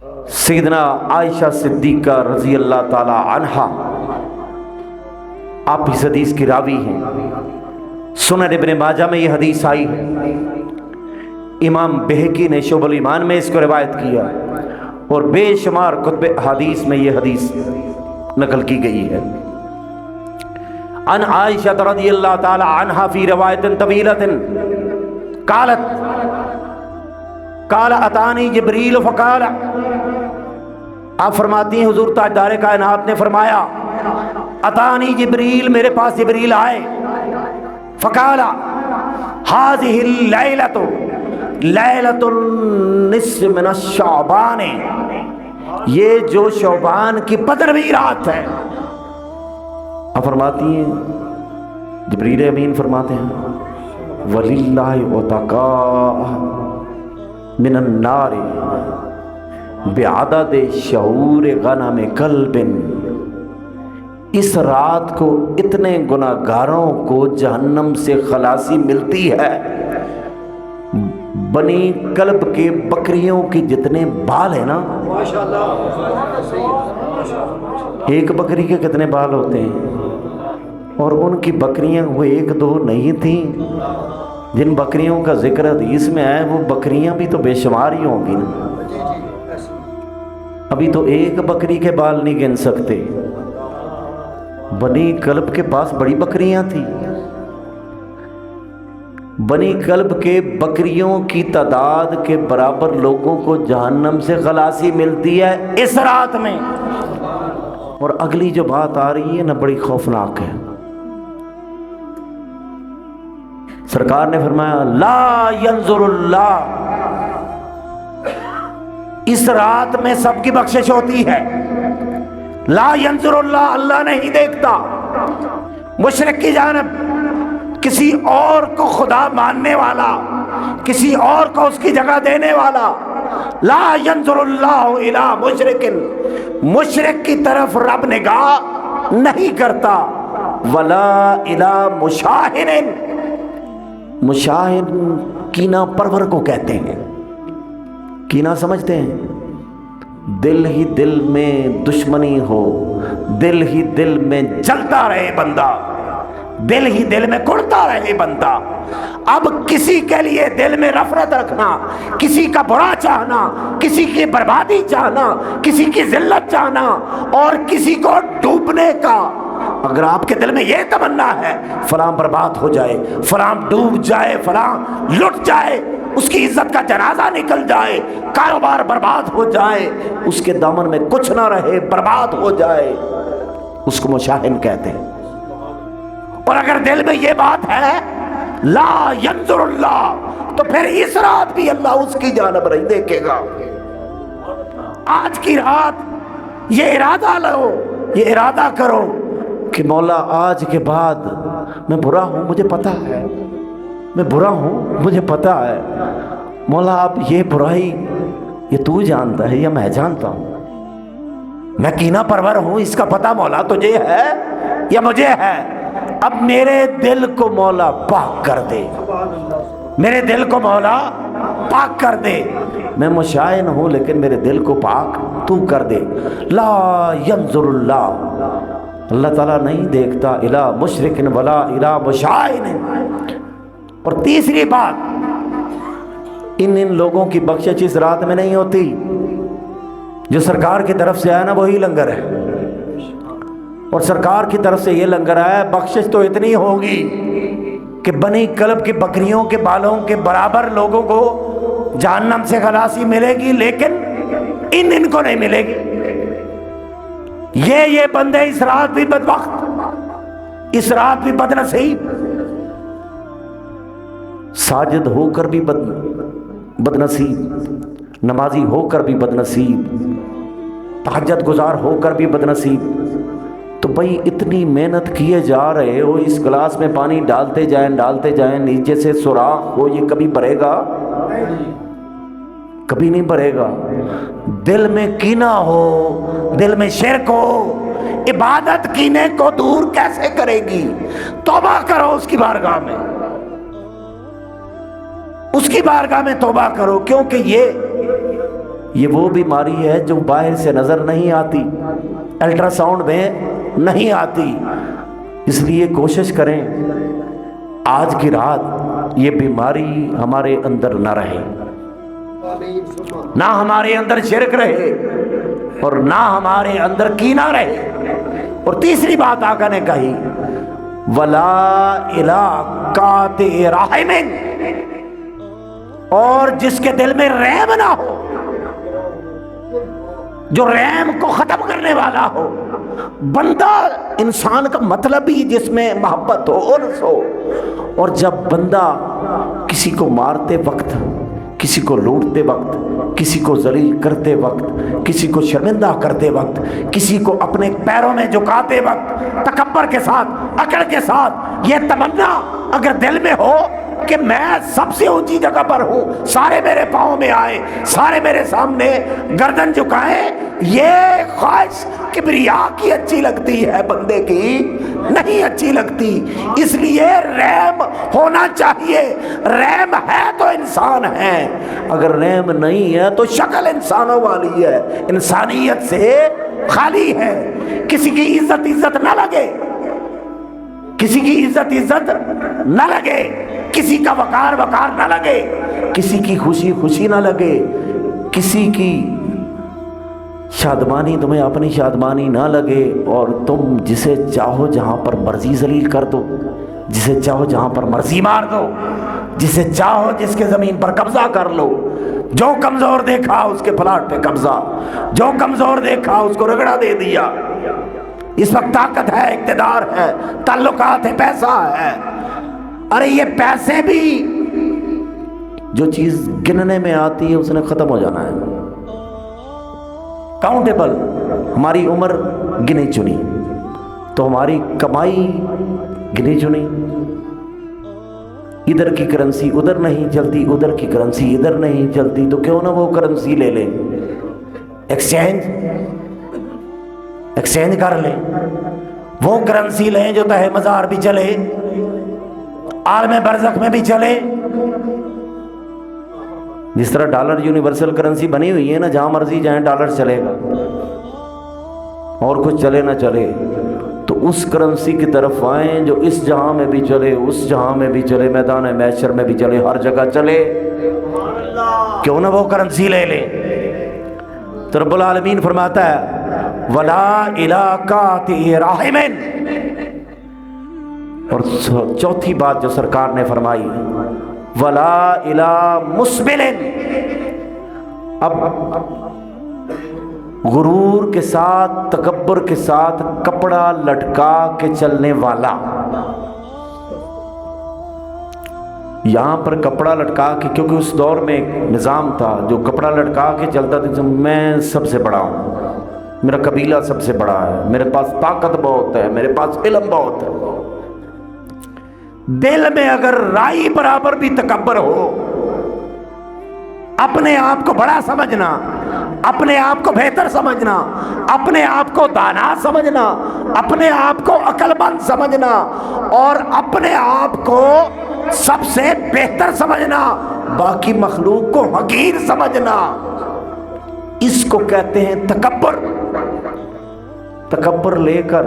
سیدنا عائشہ صدیقہ رضی اللہ تعالی عنہا آپ اس حدیث کی راوی ہیں۔ سنن ابن ماجہ میں یہ حدیث آئی ہے، امام بہقی نے شعب الایمان میں اس کو روایت کیا، اور بے شمار کتب احادیث میں یہ حدیث نقل کی گئی ہے۔ عن عائشہ رضی اللہ تعالی عنہا فی روایت طویلۃ قالت قال اتانی جبریل فقال، آپ فرماتی ہیں حضور تاجدار کائنات نے فرمایا اتانی جبریل، میرے پاس جبریل آئے، فقال هذه الليلة لیلۃ النصف من الشعبان، یہ جو شعبان کی 15ویں رات ہے۔ آپ فرماتی ہیں جبریل امین فرماتے ہیں وَلِلَّهِ عُتَقَاء من النار بعدد شعور غنم کلب، اس رات کو اتنے گناہگاروں کو جہنم سے خلاصی ملتی ہے بنی کلب کے بکریوں کی جتنے بال ہیں نا، ایک بکری کے کتنے بال ہوتے ہیں، اور ان کی بکریاں وہ ایک دو نہیں تھیں، جن بکریوں کا ذکر حدیث میں ہے وہ بکریاں بھی تو بے شمار ہی ہوں گی نا، ابھی تو ایک بکری کے بال نہیں گن سکتے، بنی کلب کے پاس بڑی بکریاں تھیں، بنی کلب کے بکریوں کی تعداد کے برابر لوگوں کو جہنم سے خلاصی ملتی ہے اس رات میں۔ اور اگلی جو بات آ رہی ہے نا بڑی خوفناک ہے، سرکار نے فرمایا لا ینظر اللہ، اس رات میں سب کی بخشش ہوتی ہے، لا ینظر اللہ، اللہ نہیں دیکھتا مشرک کی جانب کسی اور کو خدا ماننے والا، کسی اور کو اس کی جگہ دینے والا، لا ینظر اللہ الی مشرک، مشرک کی طرف رب نگاہ نہیں کرتا، ولا الی مشاہن، مشاہن کینہ پرور کو کہتے ہیں، کینہ سمجھتے ہیں، دل ہی دل میں دشمنی ہو، دل ہی دل میں جلتا رہے بندہ، دل ہی دل میں کڑتا رہے بندہ، اب کسی کے لیے دل میں نفرت رکھنا، کسی کا برا چاہنا، کسی کی بربادی چاہنا، کسی کی ذلت چاہنا اور کسی کو ڈوبنے کا، اگر آپ کے دل میں یہ تمنا ہے فلاں برباد ہو جائے، فلاں ڈوب جائے، فلاں لٹ جائے، اس کی عزت کا جنازہ نکل جائے، کاروبار برباد ہو جائے، اس کے دامن میں کچھ نہ رہے، برباد ہو جائے، اس کو مشاہن کہتے ہیں۔ اور اگر دل میں یہ بات ہے لا ینظر اللہ، تو پھر اس رات بھی اللہ اس کی جانب نہیں دیکھے گا۔ آج کی رات یہ ارادہ لو، یہ ارادہ کرو کہ مولا آج کے بعد میں برا ہوں، مجھے پتا ہے میں برا ہوں، مجھے پتا ہے مولا، اب یہ برائی یہ تو جانتا ہے یا میں جانتا ہوں، میں کینہ پرور ہوں، اس کا پتہ مولا تجھے ہے یا مجھے ہے، اب میرے دل کو مولا پاک کر دے، میرے دل کو مولا پاک کر دے، میں مشائن ہوں لیکن میرے دل کو پاک تو کر دے۔ لا ینظر اللہ، اللہ تعالیٰ نہیں دیکھتا الی مشرک ولا الی مشائن۔ اور تیسری بات، ان لوگوں کی بخشش اس رات میں نہیں ہوتی، جو سرکار کی طرف سے آیا نا وہی لنگر ہے، اور سرکار کی طرف سے یہ لنگر آیا، بخشش تو اتنی ہوگی کہ بنی کلب کی بکریوں کے بالوں کے برابر لوگوں کو جہنم سے خلاصی ملے گی، لیکن ان کو نہیں ملے گی۔ یہ بندے اس رات بھی بدبخت، اس رات بھی بدنصیب، ساجد ہو کر بھی بدنصیب، نمازی ہو کر بھی بدنصیب، تہجد گزار ہو کر بھی بدنصیب۔ تو بھائی اتنی محنت کیے جا رہے ہو، اس گلاس میں پانی ڈالتے جائیں، نیچے سے سوراخ ہو، یہ کبھی بھرے گا؟ کبھی نہیں بھرے گا۔ دل میں کینہ ہو، دل میں شرک ہو، عبادت کینے کو دور کیسے کرے گی؟ توبہ کرو اس کی بارگاہ میں، اس کی بارگاہ میں توبہ کرو، کیونکہ یہ وہ بیماری ہے جو باہر سے نظر نہیں آتی، الٹرا ساؤنڈ میں نہیں آتی۔ اس لیے کوشش کریں آج کی رات یہ بیماری ہمارے اندر نہ رہے، نہ ہمارے اندر شرک رہے اور نہ ہمارے اندر کینہ رہے۔ اور تیسری بات آقا نے کہی وَلَا إِلَىٰ قَاطِعِ رَحِمٍ، اور جس کے دل میں رحم نہ ہو، جو رحم کو ختم کرنے والا ہو۔ بندہ انسان کا مطلب ہی جس میں محبت ہو، انس ہو، اور جب بندہ کسی کو مارتے وقت، کسی کو لوٹتے وقت، کسی کو ذلیل کرتے وقت، کسی کو شرمندہ کرتے وقت، کسی کو اپنے پیروں میں جھکاتے وقت تکبر کے ساتھ، عقل کے ساتھ یہ تمنا اگر دل میں ہو کہ میں سب سے اونچی جگہ پر ہوں، سارے میرے پاؤں میں آئے، سارے میرے سامنے گردن جھکائیں، یہ خواہش کبریا کی اچھی لگتی ہے، بندے کی نہیں اچھی لگتی۔ اس لیے رحم ہونا چاہیے۔ رحم ہے تو انسان ہے، اگر رحم نہیں ہے تو شکل انسانوں والی ہے، انسانیت سے خالی ہے۔ کسی کی عزت نہ لگے، کسی کی عزت نہ لگے، کسی کا وقار نہ لگے، کسی کی خوشی نہ لگے، کسی کی شادمانی تمہیں اپنی شادمانی نہ لگے، اور تم جسے چاہو جہاں پر مرضی ذلیل کر دو، جسے چاہو جہاں پر مرضی مار دو، جسے چاہو جس کے زمین پر قبضہ کر لو۔ جو کمزور دیکھا اس کے پلاٹ پہ قبضہ، جو کمزور دیکھا اس کو رگڑا دے دیا۔ اس وقت طاقت ہے، اقتدار ہے، تعلقات ہے، پیسہ ہے۔ ارے یہ پیسے بھی جو چیز گننے میں آتی ہے اس نے ختم ہو جانا ہے۔ کاؤنٹیبل، ہماری عمر گنی چنی تو ہماری کمائی گنی چنی، ادھر کی کرنسی ادھر نہیں چلتی، ادھر کی کرنسی ادھر نہیں چلتی، تو کیوں نہ وہ کرنسی لے لیں، ایکسچینج کر لیں، وہ کرنسی لیں جو تہے مزار بھی چلے، عالم برزخ میں بھی چلے۔ جس طرح ڈالر یونیورسل کرنسی بنی ہوئی ہے نا، جہاں مرضی جائیں ڈالر چلے گا، اور کچھ چلے نہ چلے، تو اس کرنسی کی طرف آئیں جو اس جہاں میں بھی چلے، اس جہاں میں بھی چلے، میدان محشر میں بھی چلے، ہر جگہ چلے، کیوں نہ وہ کرنسی لے لیں۔ تو رب العالمین فرماتا ہے وَلَا إِلَىٰ قَاطِعِ رَحِمٍ، اور چوتھی بات جو سرکار نے فرمائی وَلَا إِلَىٰ مُسْبِلٍ، اب غرور کے ساتھ، تکبر کے ساتھ کپڑا لٹکا کے چلنے والا۔ یہاں پر کپڑا لٹکا کے، کیونکہ اس دور میں ایک نظام تھا جو کپڑا لٹکا کے چلتا تھا، میں سب سے بڑا ہوں، میرا قبیلہ سب سے بڑا ہے، میرے پاس طاقت بہت ہے، میرے پاس علم بہت ہے۔ دل میں اگر رائی برابر بھی تکبر ہو، اپنے آپ کو بڑا سمجھنا، اپنے آپ کو بہتر سمجھنا، اپنے آپ کو دانا سمجھنا، اپنے آپ کو عقل مند سمجھنا، اور اپنے آپ کو سب سے بہتر سمجھنا، باقی مخلوق کو حقیر سمجھنا، اس کو کہتے ہیں تکبر۔ تکبر لے کر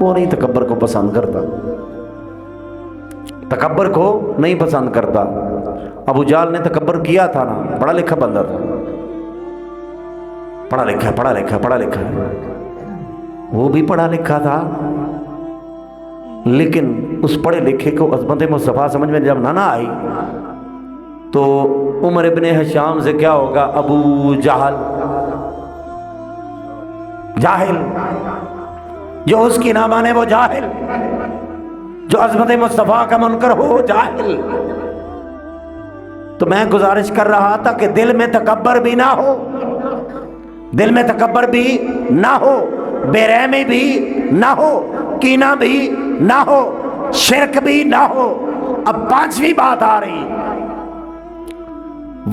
وہ نہیں تکبر کو پسند کرتا، تکبر کو نہیں پسند کرتا۔ ابو جہل نے تکبر کیا تھا نا، پڑھا لکھا بندہ تھا، پڑھا لکھا، وہ بھی پڑھا لکھا تھا، لیکن اس پڑھے لکھے کو عظمت مصطفیٰ سمجھ میں جب نہ آئی تو عمر ابن ہشام سے کیا ہوگا؟ ابو جہل، جاہل، جو اس کی نہ مانے وہ جاہل، جو عظمت مصطفیٰ کا منکر ہو جاہل۔ تو میں گزارش کر رہا تھا کہ دل میں تکبر بھی نہ ہو، دل میں تکبر بھی نہ ہو، بے رحمی بھی نہ ہو، کینہ بھی نہ ہو، شرک بھی نہ ہو۔ اب پانچویں بات آ رہی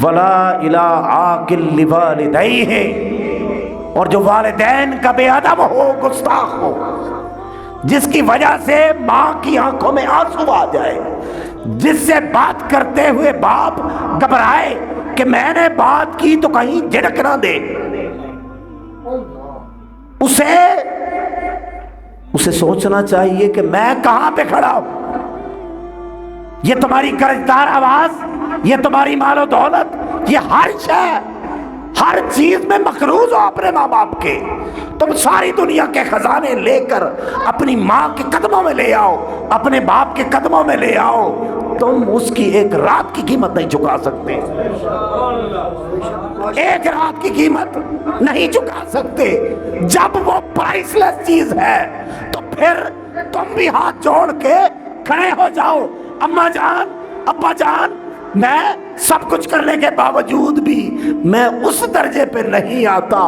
وَلَا إِلَىٰ عَاقٍ لِوَالِدَيْهِ، اور جو والدین کا بے ادب ہو، گستاخ ہو، جس کی وجہ سے ماں کی آنکھوں میں آنسو آ جائے، جس سے بات کرتے ہوئے باپ گھبرائے کہ میں نے بات کی تو کہیں جھڑک نہ دے. اسے سوچنا چاہیے کہ میں کہاں پہ کھڑا ہوں. یہ تمہاری گرجدار آواز، یہ تمہاری مال و دولت، یہ ہر شے، ہر چیز میں مقروض ہو اپنے ماں باپ کے. تم ساری دنیا کے خزانے لے کر اپنی ماں کے قدموں میں لے آؤ، اپنے باپ کے قدموں میں لے آؤ، تم اس کی ایک رات کی قیمت نہیں چکا سکتے. ایک رات کی قیمت نہیں چکا سکتے. جب وہ پرائس لیس چیز ہے تو پھر تم بھی ہاتھ جوڑ کے کھڑے ہو جاؤ. اماں جان، ابا جان، میں سب کچھ کرنے کے باوجود بھی میں اس درجے پہ نہیں آتا،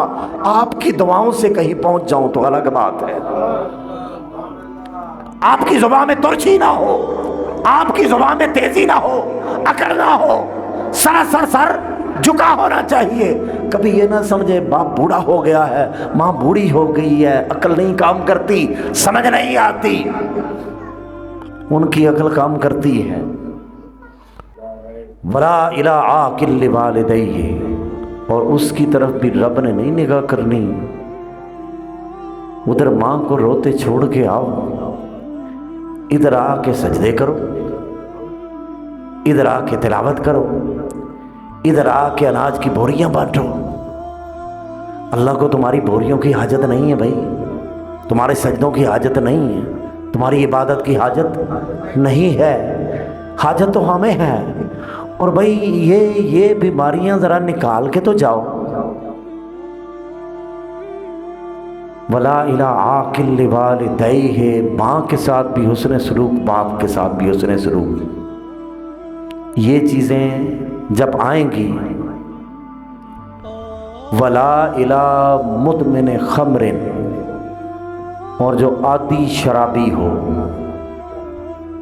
آپ کی دعاؤں سے کہیں پہنچ جاؤں تو الگ بات ہے. آپ کی زبان میں ترچھی نہ ہو، آپ کی زبان میں تیزی نہ ہو، اکڑ نہ ہو، سر جھکا ہونا چاہیے. کبھی یہ نہ سمجھے باپ بوڑھا ہو گیا ہے، ماں بوڑھی ہو گئی ہے، عقل نہیں کام کرتی، سمجھ نہیں آتی. ان کی عقل کام کرتی ہے. وَلَا إِلَىٰ عَاقِلِ وَالِدَيْهِ، اور اس کی طرف بھی رب نے نہیں نگاہ کرنی. ادھر ماں کو روتے چھوڑ کے آؤ، ادھر آ کے سجدے کرو، ادھر آ کے تلاوت کرو، ادھر آ کے اناج کی بوریاں بانٹو. اللہ کو تمہاری بوریوں کی حاجت نہیں ہے بھائی، تمہارے سجدوں کی حاجت نہیں ہے، تمہاری عبادت کی حاجت نہیں ہے. حاجت تو ہمیں ہے. اور بھائی یہ بیماریاں ذرا نکال کے تو جاؤ. وَلَا إِلَىٰ عَاقِلِ وَالِدَيْهِ، ماں کے ساتھ بھی حسن سلوک، باپ کے ساتھ بھی حسن سلوک. یہ چیزیں جب آئیں گی. وَلَا إِلَىٰ مُدْمِنِ خَمْرٍ، اور جو عادی شرابی ہو،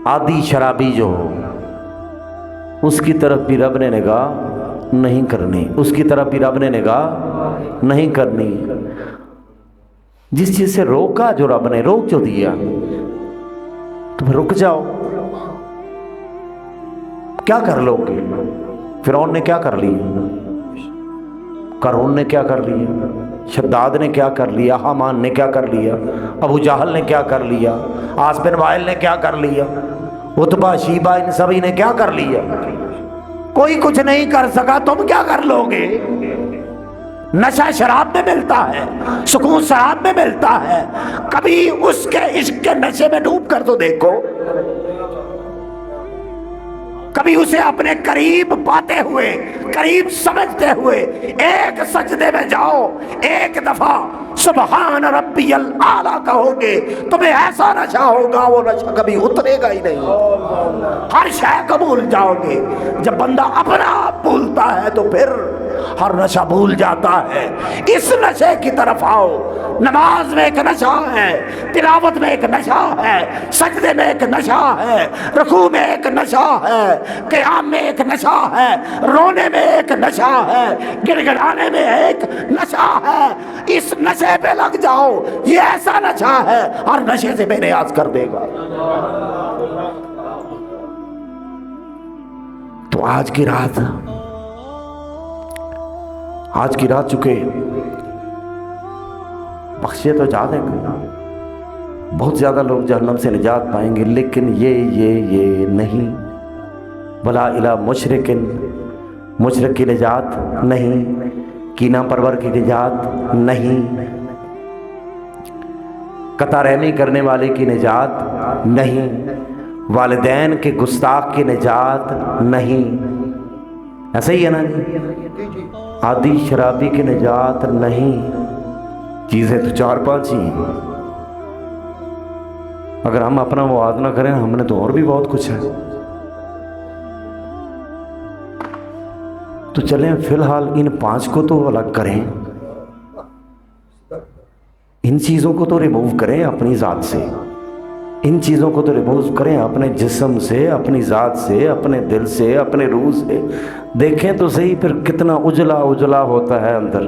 عادی شرابی جو ہو، اس کی طرف بھی رب نے نگاہ نہیں کرنی، اس کی طرف بھی رب نے نگاہ نہیں کرنی. جس چیز سے روکا جو رب نے، روک جو دیا تو پھر رک جاؤ. کیا کر لو گے؟ فرعون نے کیا کر لیا، قارون نے کیا کر لیا، شداد نے کیا کر لیا، حامان نے کیا کر لیا، ابو جہل نے کیا کر لیا، عاص بن وائل نے کیا کر لیا، عتبہ شیبہ، ان سبھی نے کیا کر لیا. کوئی کچھ نہیں کر سکا، تم کیا کر لو گے؟ نشہ شراب میں ملتا ہے، سکون شراب میں ملتا ہے. کبھی اس کے عشق کے نشے میں ڈوب کر تو دیکھو، کبھی اسے اپنے قریب پاتے ہوئے، قریب سمجھتے ہوئے ایک سجدے میں جاؤ، ایک دفعہ سبحان ربی الاعلیٰ کہو گے، تمہیں ایسا نشہ ہوگا، وہ نشہ کبھی اترے گا ہی نہیں. ہر شے کو بھول جاؤ گے. جب بندہ اپنا آپ بھولتا ہے تو پھر ہر نشہ بھول جاتا ہے. اس نشے کی طرف آؤ. نماز میں ایک نشہ ہے، تلاوت میں ایک نشہ ہے، سجدے میں ایک نشہ ہے، رکوع میں ایک نشہ ہے، قیام میں ایک نشہ ہے، رونے میں ایک نشہ ہے، گڑ گڑانے میں ایک نشہ ہے. اس نشے پہ لگ جاؤ. یہ ایسا نشہ ہے ہر نشے سے بے نیاز کر دے گا. تو آج کی رات چکے بخشے تو جا دیں گے، بہت زیادہ لوگ جہنم سے نجات پائیں گے، لیکن یہ نہیں. ولا الی مشرک کی نجات نہیں، کینہ پرور کی نجات نہیں، قطع رحمی کرنے والے کی نجات نہیں، والدین کے گستاخ کی نجات نہیں. ایسا ہی ہے نا جی؟ عادی شرابی کی نجات نہیں. چیزیں تو 4-5 ہی ہیں. اگر ہم اپنا موازنہ کریں، ہم نے تو اور بھی بہت کچھ ہے. تو چلیں فی الحال ان 5 کو تو الگ کریں، ان چیزوں کو تو ریموو کریں اپنی ذات سے، ان چیزوں کو تو ریموو کریں اپنے جسم سے، اپنی ذات سے، اپنے دل سے، اپنے روح سے. دیکھیں تو صحیح پھر کتنا اجلا ہوتا ہے اندر.